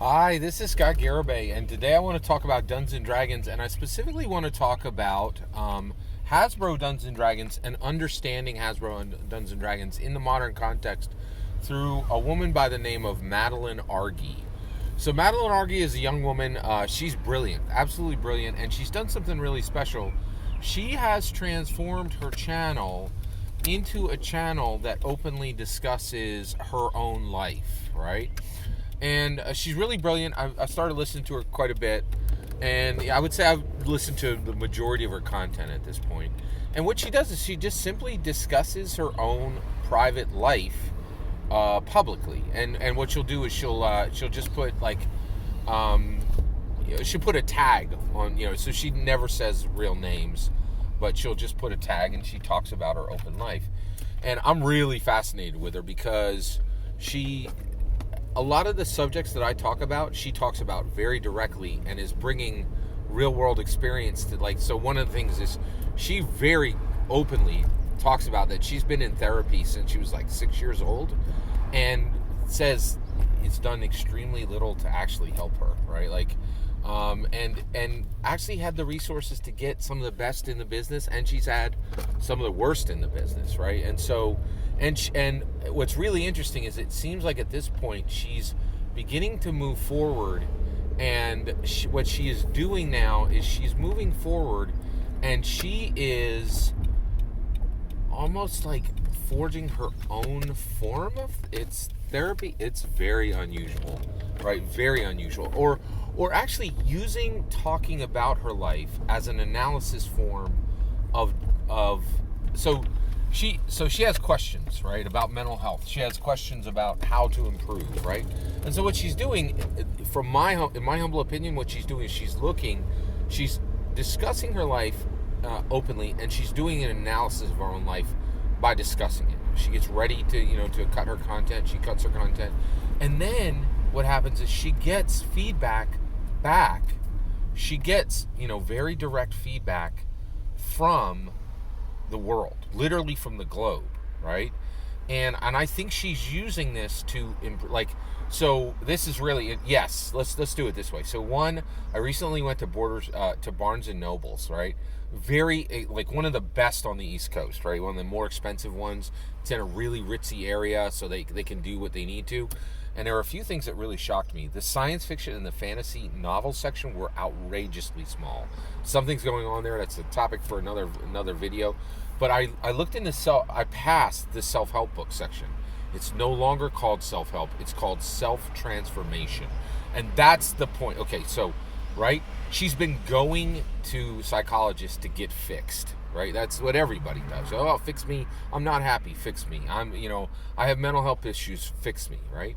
Hi, this is Scott Garibay, and today I want to talk about Dungeons and Dragons, and I specifically want to talk about Hasbro Dungeons and Dragons and understanding Hasbro and Dungeons and Dragons in the modern context through a woman by the name of Madeline Argy. So Madeline Argy is a young woman. She's brilliant, absolutely brilliant, and she's done something really special. She has transformed her channel into a channel that openly discusses her own life, right? And she's really brilliant. I started listening to her quite a bit, and I would say I've listened to the majority of her content at this point. And what she does is she just simply discusses her own private life publicly. And what she'll do is she'll just put she'll put a tag on, so she never says real names, but she'll just put a tag and she talks about her open life. And I'm really fascinated with her because a lot of the subjects that I talk about, she talks about very directly and is bringing real world experience to, so one of the things is she very openly talks about that she's been in therapy since she was 6 years old, and says it's done extremely little to actually help her, right? And actually had the resources to get some of the best in the business, and she's had some of the worst in the business, right? And so and what's really interesting is it seems like at this point she's beginning to move forward, and what she is doing now is she's moving forward, and she is almost forging her own form of its therapy. It's very unusual, right? Very unusual. Or actually using talking about her life as an analysis form of she has questions, right, about mental health. She has questions about how to improve, right? And so what she's doing, in my humble opinion, what she's doing is she's discussing her life openly, and she's doing an analysis of her own life by discussing it. She gets ready to cut her content. She cuts her content, and then what happens is she gets feedback back. She gets very direct feedback from the world, literally from the globe, right? And I think she's using this to so this is really, yes, let's do it this way. So one, I recently went to Barnes and Nobles, right? Very one of the best on the East Coast, right? One of the more expensive ones. It's in a really ritzy area, so they can do what they need to. And there are a few things that really shocked me. The science fiction and the fantasy novel section were outrageously small. Something's going on there. That's a topic for another video. But I looked into I passed the self-help book section. It's no longer called self-help. It's called self-transformation. And that's the point. Okay, so, right? She's been going to psychologists to get fixed, right? That's what everybody does. Oh, fix me. I'm not happy. Fix me. I have mental health issues. Fix me, right?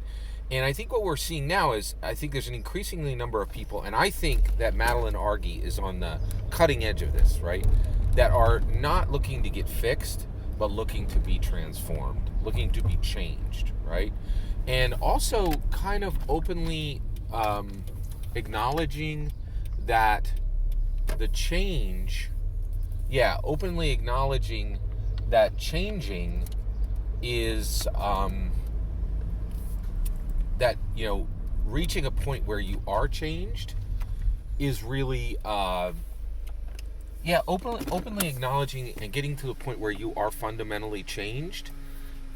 And I think what we're seeing now is, I think there's an increasingly number of people, and I think that Madeline Argy is on the cutting edge of this, right? That are not looking to get fixed, but looking to be transformed, looking to be changed, right? And also kind of openly acknowledging that the change, openly acknowledging that changing is that reaching a point where you are changed is really openly acknowledging and getting to the point where you are fundamentally changed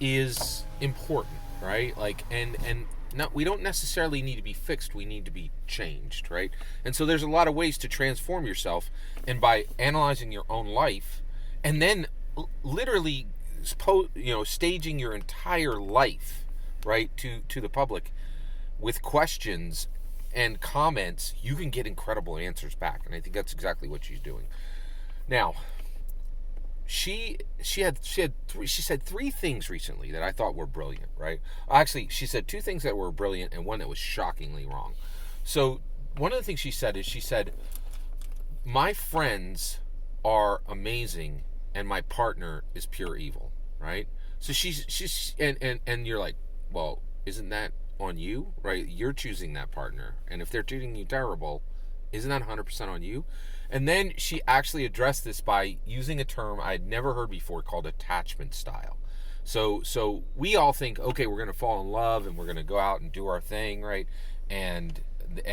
is important, right? We don't necessarily need to be fixed, we need to be changed, right? And so there's a lot of ways to transform yourself, and by analyzing your own life and then literally staging your entire life, right, to the public with questions and comments, you can get incredible answers back. And I think that's exactly what she's doing. Now, she said three things recently that I thought were brilliant, right? Actually, she said two things that were brilliant and one that was shockingly wrong. So one of the things she said, my friends are amazing and my partner is pure evil, right? So she's and you're like, well, isn't that on you, right? You're choosing that partner, and if they're treating you terrible, isn't that 100% on you? And then she actually addressed this by using a term I'd never heard before called attachment style. So we all think, okay, we're going to fall in love and we're going to go out and do our thing, right? and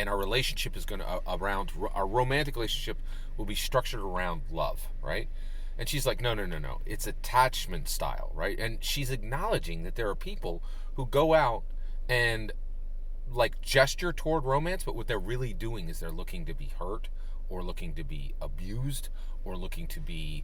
our relationship is going to our romantic relationship will be structured around love, right? And she's like, no, it's attachment style, right? And she's acknowledging that there are people who go out and like gesture toward romance, but what they're really doing is they're looking to be hurt, or looking to be abused, or looking to be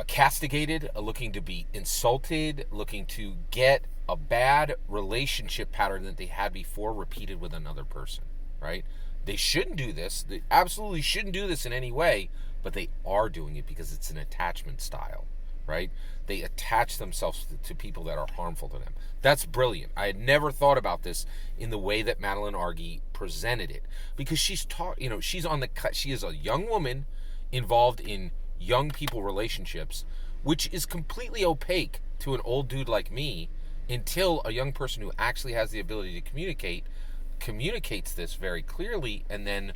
castigated, looking to be insulted, looking to get a bad relationship pattern that they had before repeated with another person, right? They shouldn't do this. They absolutely shouldn't do this in any way, but they are doing it because it's an attachment style, right? They attach themselves to people that are harmful to them. That's brilliant. I had never thought about this in the way that Madeline Argy presented it, because she's she's on the cut. She is a young woman involved in young people relationships, which is completely opaque to an old dude like me, until a young person who actually has the ability to communicates this very clearly, and then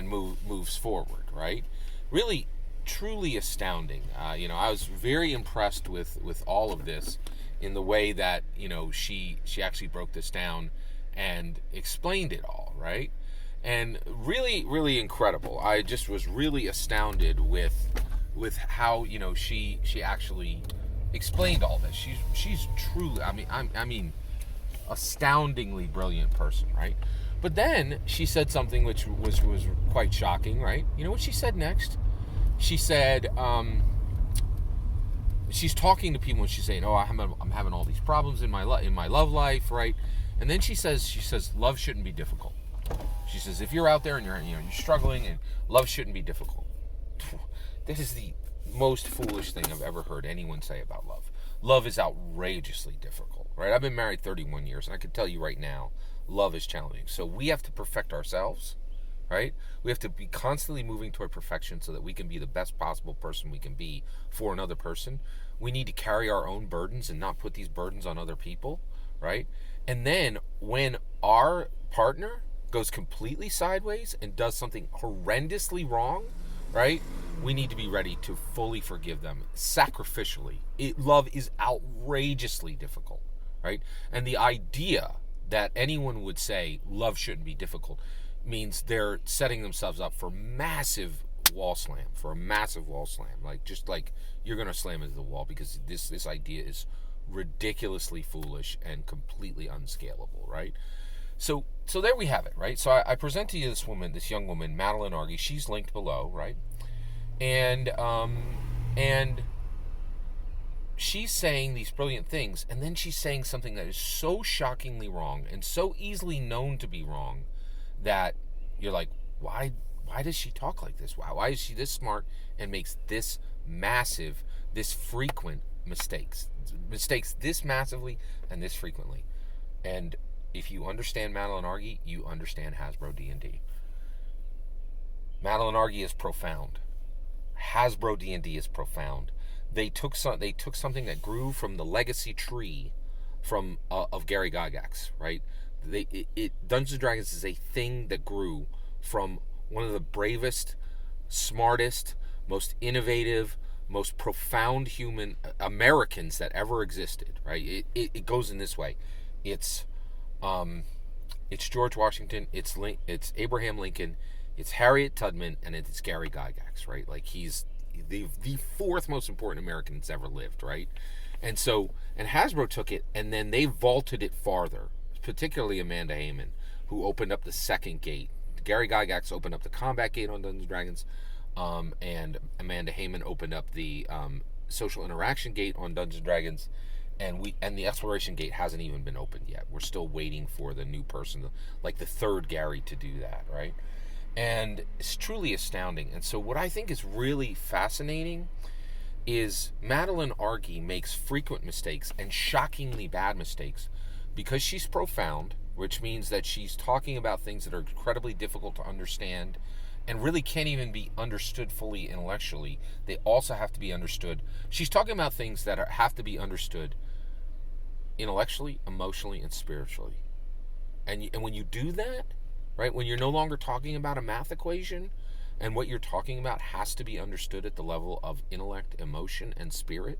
moves forward, right? Really, truly astounding. I was very impressed with all of this, in the way that she actually broke this down and explained it all, right? And really, really incredible. I just was really astounded with how she actually explained all this. She's truly, I mean astoundingly brilliant person, right? But then she said something which was quite shocking, right? You know what she said next? She said, she's talking to people and she's saying, "Oh, I'm having all these problems in my love life," right? And then she says, "Love shouldn't be difficult." She says, "If you're out there and you're struggling, and love shouldn't be difficult." This is the most foolish thing I've ever heard anyone say about love. Love is outrageously difficult, right? I've been married 31 years, and I can tell you right now, love is challenging. So we have to perfect ourselves, right? We have to be constantly moving toward perfection so that we can be the best possible person we can be for another person. We need to carry our own burdens and not put these burdens on other people, right? And then when our partner goes completely sideways and does something horrendously wrong, right, we need to be ready to fully forgive them sacrificially. Love is outrageously difficult, right? And the idea that anyone would say love shouldn't be difficult means they're setting themselves up for a massive wall slam. Like you're going to slam into the wall, because this idea is ridiculously foolish and completely unscalable, right? So there we have it, right? So I present to you this young woman, Madeline Argy. She's linked below, right? And she's saying these brilliant things, and then she's saying something that is so shockingly wrong and so easily known to be wrong that you're like, why does she talk like this? Why is she this smart and makes this massive, this frequent mistakes this massively and this frequently? And if you understand Madeline Argy, you understand Hasbro D&D. Madeline Argy is profound. Hasbro D&D is profound. They took something that grew from the legacy tree of Gary Gygax, right? Dungeons & Dragons is a thing that grew from one of the bravest, smartest, most innovative, most profound human Americans that ever existed, right? It goes in this way. It's George Washington, it's Abraham Lincoln, it's Harriet Tubman, and it's Gary Gygax, right? Like, he's the fourth most important American that's ever lived, right? And Hasbro took it, and then they vaulted it farther, particularly Amanda Heyman, who opened up the second gate. Gary Gygax opened up the combat gate on Dungeons & Dragons, and Amanda Heyman opened up the social interaction gate on Dungeons & Dragons, and the exploration gate hasn't even been opened yet. We're still waiting for the new person, like the third Gary, to do that, right? And it's truly astounding. And so what I think is really fascinating is Madeline Argy makes frequent mistakes, and shockingly bad mistakes, because she's profound, which means that she's talking about things that are incredibly difficult to understand and really can't even be understood fully intellectually. They also have to be understood. She's talking about things that have to be understood intellectually, emotionally, and spiritually. And when you do that, right, when you're no longer talking about a math equation, and what you're talking about has to be understood at the level of intellect, emotion, and spirit,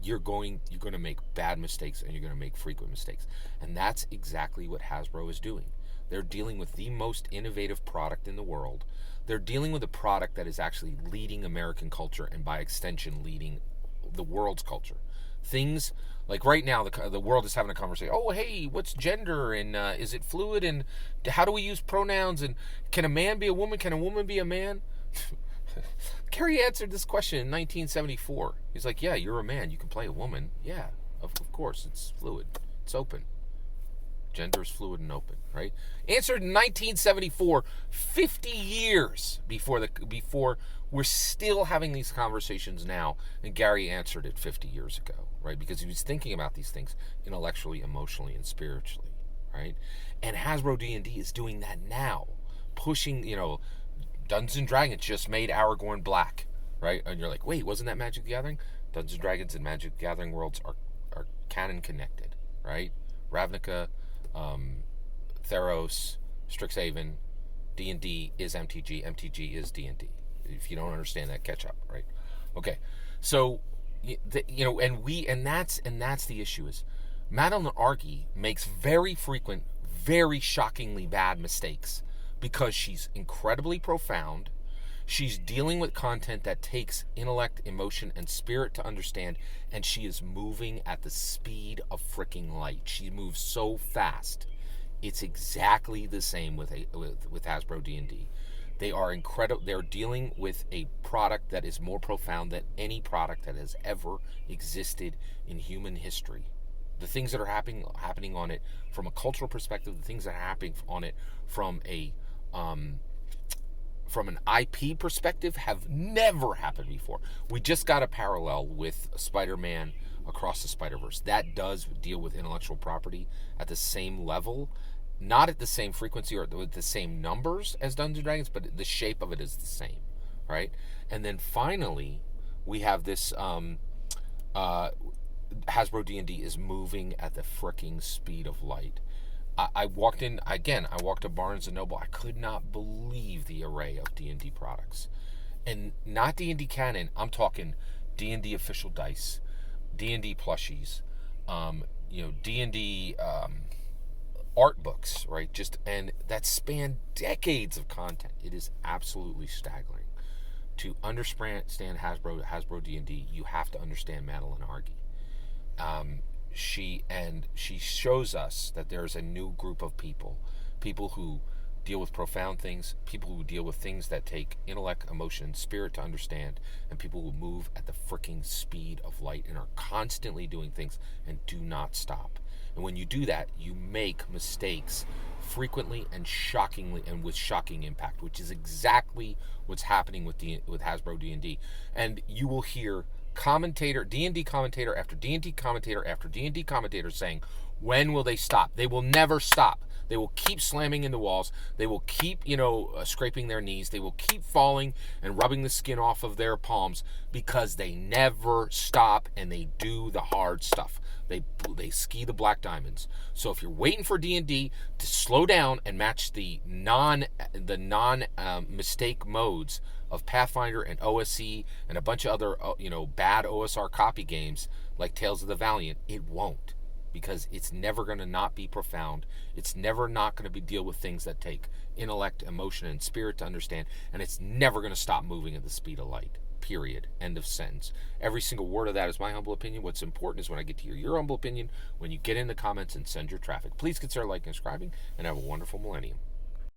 you're going to make bad mistakes, and you're going to make frequent mistakes. And that's exactly what Hasbro is doing. They're dealing with the most innovative product in the world. They're dealing with a product that is actually leading American culture, and by extension leading the world's culture. Things like right now, the world is having a conversation. Oh, hey, what's gender, and is it fluid, and how do we use pronouns, and can a man be a woman? Can a woman be a man? Kerry answered this question in 1974. He's like, yeah, you're a man. You can play a woman. Yeah, of course. It's fluid. It's open. Gender is fluid and open, right? Answered in 1974, 50 years before we're still having these conversations now. And Gary answered it 50 years ago, right? Because he was thinking about these things intellectually, emotionally, and spiritually, right? And Hasbro D&D is doing that now, pushing, Dungeons and Dragons just made Aragorn black, right? And you're like, wait, wasn't that Magic the Gathering? Dungeons and Dragons and Magic the Gathering worlds are canon connected, right? Ravnica, Theros, Strixhaven, D&D is MTG, MTG is D&D. If you don't understand that, catch up, right? Okay, so and that's the issue is Madeline Argy makes very frequent, very shockingly bad mistakes because she's incredibly profound. She's dealing with content that takes intellect, emotion, and spirit to understand, and she is moving at the speed of freaking light. She moves so fast. It's exactly the same with Hasbro D&D. They are incredible. They're dealing with a product that is more profound than any product that has ever existed in human history. The things that are happening on it from a cultural perspective, the things that are happening on it from an IP perspective have never happened before. We just got a parallel with Spider-Man Across the Spider-Verse. That does deal with intellectual property at the same level, not at the same frequency or with the same numbers as Dungeons & Dragons, but the shape of it is the same, right? And then finally, we have this Hasbro D&D is moving at the freaking speed of light. I walked to Barnes & Noble. I could not believe the array of D&D products. And not D&D canon, I'm talking D&D official dice, D&D plushies, D&D art books, right? And that span decades of content. It is absolutely staggering. To understand Hasbro D&D, you have to understand Madeline Argy. She shows us that there's a new group of people who deal with profound things, people who deal with things that take intellect, emotion, spirit to understand, and people who move at the freaking speed of light and are constantly doing things and do not stop. And when you do that, you make mistakes frequently and shockingly and with shocking impact, which is exactly what's happening with Hasbro D&D. And you will hear D&D commentator after D&D commentator after D&D commentator saying, when will they stop? They will never stop. They will keep slamming into walls. They will keep, scraping their knees. They will keep falling and rubbing the skin off of their palms because they never stop and they do the hard stuff. They ski the black diamonds. So if you're waiting for D&D to slow down and match the non mistake modes of Pathfinder and OSE and a bunch of other bad OSR copy games like Tales of the Valiant, it won't, because it's never going to not be profound. It's never not going to deal with things that take intellect, emotion, and spirit to understand, and it's never going to stop moving at the speed of light. Period. End of sentence. Every single word of that is my humble opinion. What's important is when I get to hear your humble opinion, when you get in the comments and send your traffic. Please consider liking and subscribing, and have a wonderful millennium.